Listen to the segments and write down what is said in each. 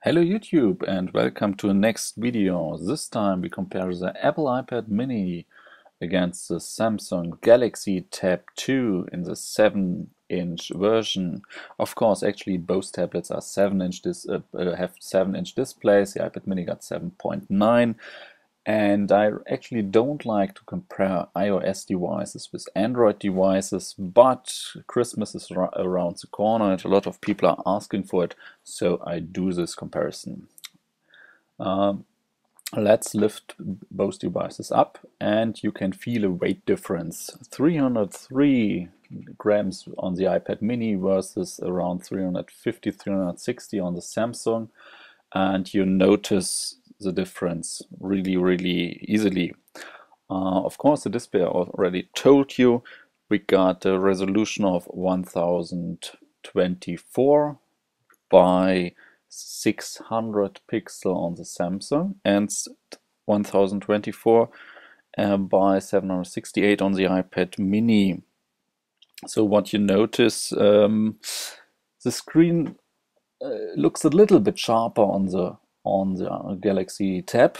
Hello YouTube and welcome to the next video. This time we compare the Apple iPad mini against the Samsung Galaxy Tab 2 in the 7-inch version. Of course, actually both tablets are 7-inch have 7-inch displays. The iPad mini got 7.9. And I actually don't like to compare iOS devices with Android devices, but Christmas is around the corner and a lot of people are asking for it, so I do this comparison. Let's lift both devices up and you can feel a weight difference. 303 grams on the iPad mini versus around 350, 360 on the Samsung, and you notice the difference really easily. Of course, the display I already told you. We got a resolution of 1024 by 600 pixel on the Samsung and 1024 by 768 on the iPad mini. So what you notice, the screen looks a little bit sharper on the Galaxy Tab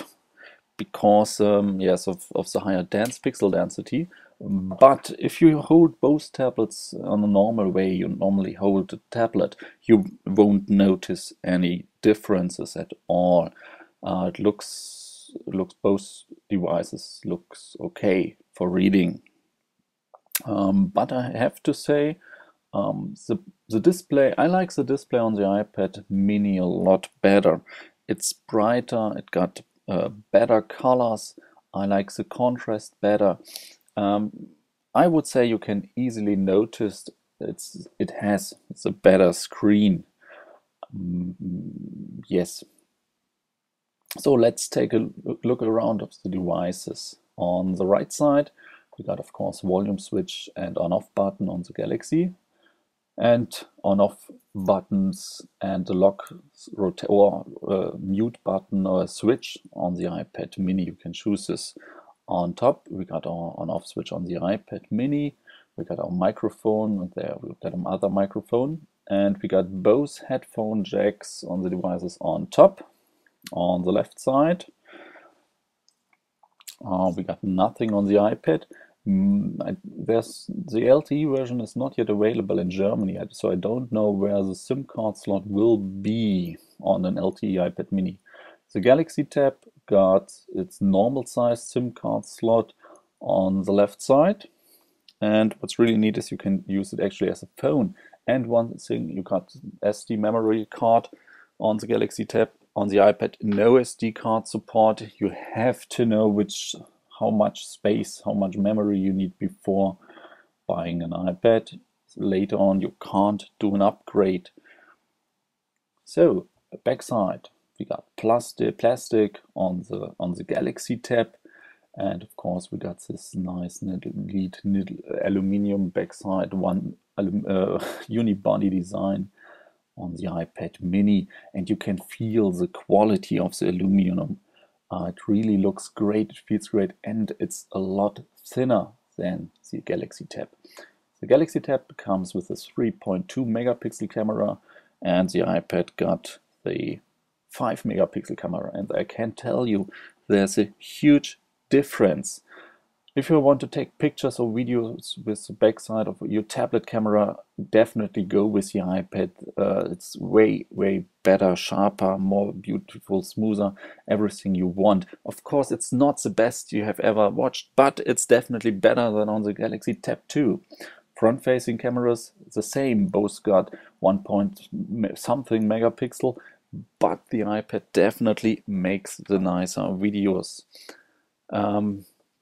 because yes, of the higher pixel density. But if you hold both tablets on a normal way, you normally hold a tablet, you won't notice any differences at all. It looks both devices looks okay for reading. But I have to say, the display, I like the display on the iPad mini a lot better. It's brighter, it got better colors, I like the contrast better. I would say you can easily notice it's a better screen. Yes. So let's take a look around of the devices. On the right side, we got of course volume switch and on-off button on the Galaxy, and on-off buttons and the lock or mute button or switch on the iPad mini. You can choose this. On top, we got our on-off switch on the iPad mini. We got our microphone, and there we got another microphone, and we got both headphone jacks on the devices on top. On the left side, we got nothing on the iPad. The LTE version is not yet available in Germany, so I don't know where the SIM card slot will be on an LTE iPad mini. The Galaxy Tab got its normal size SIM card slot on the left side, and what's really neat is you can use it actually as a phone. And one thing, you got SD memory card on the Galaxy Tab. On the iPad, no SD card support. You have to know how much space, how much memory you need before buying an iPad. Later on, you can't do an upgrade. So, backside, we got plastic on the Galaxy Tab, and of course we got this nice neat aluminium backside, one unibody design on the iPad mini, and you can feel the quality of the aluminum. It really looks great, it feels great, and it's a lot thinner than the Galaxy Tab. The Galaxy Tab comes with a 3.2 megapixel camera, and the iPad got the 5 megapixel camera, and I can tell you there's a huge difference. If you want to take pictures or videos with the backside of your tablet camera, definitely go with the iPad. It's way better, sharper, more beautiful, smoother, everything you want. Of course, it's not the best you have ever watched, but it's definitely better than on the Galaxy Tab 2. Front-facing cameras, the same, both got 1 point something megapixel, but the iPad definitely makes the nicer videos.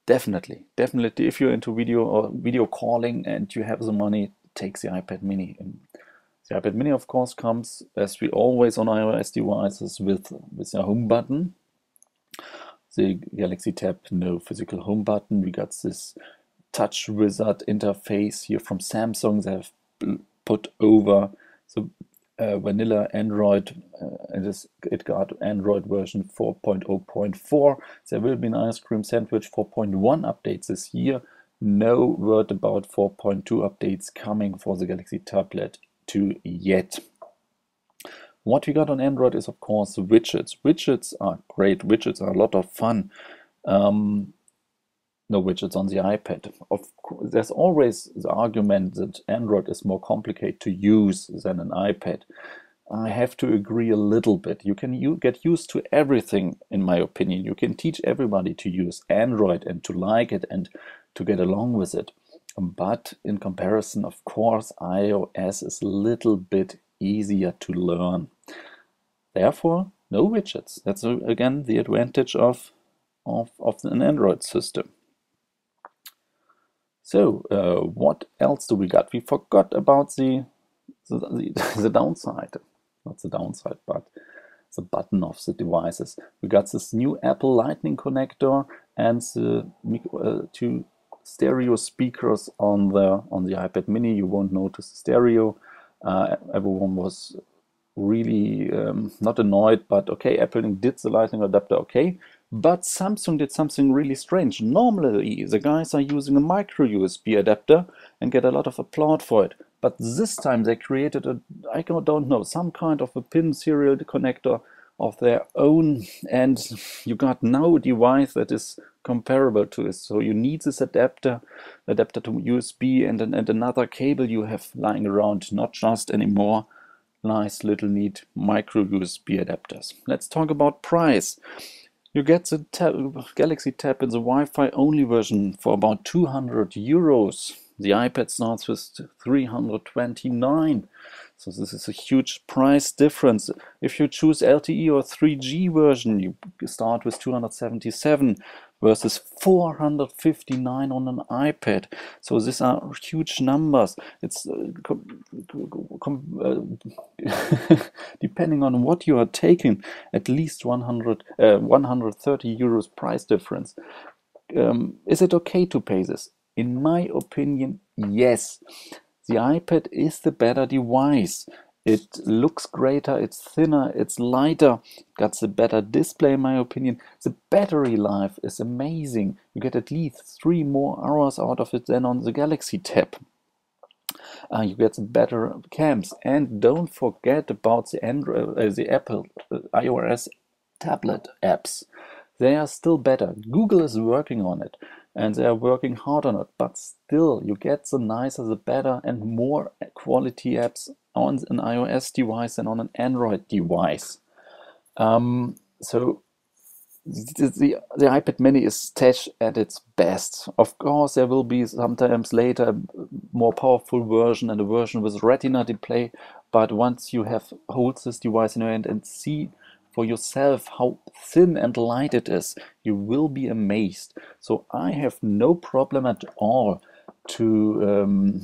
Definitely, if you're into video or video calling and you have the money, take the iPad mini. And the iPad mini, of course, comes, as we always on iOS devices, with a home button. The Galaxy Tab, no physical home button. We got this touch wizard interface here from Samsung. They have put over the vanilla Android, it got Android version 4.0.4. There will be an ice cream sandwich 4.1 updates this year. No word about 4.2 updates coming for the Galaxy Tablet 2 yet. What we got on Android is, of course, widgets. Widgets are great. Widgets are a lot of fun. Um, no widgets on the iPad. Of course, there's always the argument that Android is more complicated to use than an iPad. I have to agree a little bit. You can get used to everything, in my opinion. You can teach everybody to use Android and to like it and to get along with it. But in comparison, of course, iOS is a little bit easier to learn. Therefore, no widgets. That's again the advantage of an Android system. So, what else do we got? We forgot about the downside. Not the downside, but the button of the devices. We got this new Apple Lightning connector and the two stereo speakers on the iPad Mini. You won't notice the stereo. Everyone was really not annoyed, but okay, Apple did the Lightning adapter, okay. But Samsung did something really strange. Normally, the guys are using a micro USB adapter and get a lot of applause for it. But this time they created I don't know, some kind of a pin serial connector of their own, and you got now a device that is comparable to it. So you need this adapter to USB and another cable you have lying around, not just anymore nice little neat micro USB adapters. Let's talk about price. You get the Galaxy Tab in the Wi-Fi only version for about 200 euros. The iPad starts with 329. So this is a huge price difference. If you choose LTE or 3G version, you start with 277 versus 459 on an iPad. So these are huge numbers. It's depending on what you are taking, at least 130 euros price difference. Is it okay to pay this? In my opinion, yes. The iPad is the better device. It looks greater, it's thinner, it's lighter, got the better display in my opinion. The battery life is amazing. You get at least 3 more hours out of it than on the Galaxy Tab. You get better cams, and don't forget about the Apple iOS tablet apps. They are still better. Google is working on it, and they are working hard on it, but still you get the nicer, the better and more quality apps on an iOS device than on an Android device. So the iPad Mini is touch at its best. Of course, there will be sometimes later a more powerful version and a version with Retina display, but once you have hold this device in your hand and see for yourself how thin and light it is, you will be amazed. So I have no problem at all to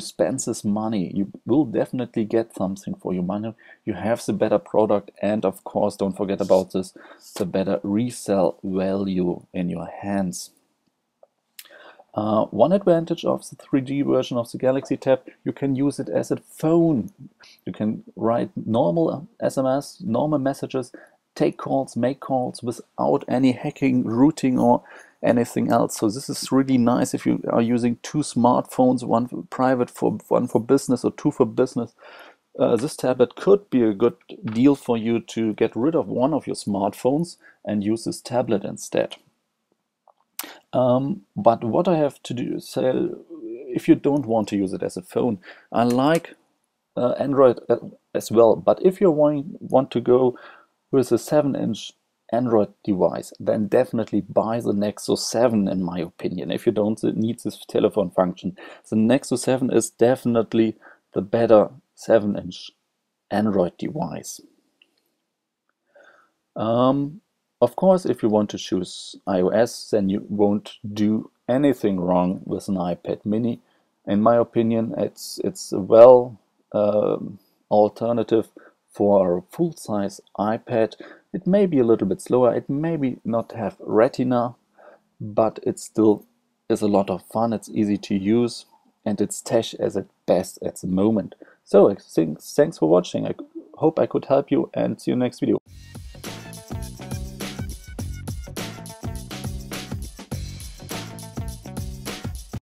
spend this money. You will definitely get something for your money. You have the better product, and of course, don't forget about this, the better resale value in your hands. One advantage of the 3G version of the Galaxy Tab, you can use it as a phone. You can write normal SMS, normal messages, take calls, make calls without any hacking, routing, or anything else. So this is really nice if you are using 2 smartphones, one for private, one for business, or 2 for business. This tablet could be a good deal for you to get rid of one of your smartphones and use this tablet instead. But what I have to do, so if you don't want to use it as a phone, I like Android as well. But if you want to go with a 7-inch Android device, then definitely buy the Nexus 7, in my opinion. If you don't need this telephone function, the Nexus 7 is definitely the better 7-inch Android device. Of course, if you want to choose iOS, then you won't do anything wrong with an iPad Mini. In my opinion, it's a well alternative for a full-size iPad. It may be a little bit slower, it may not have Retina, but it still is a lot of fun. It's easy to use, and it's tech as at best at the moment. So thanks for watching. I hope I could help you, and see you next video.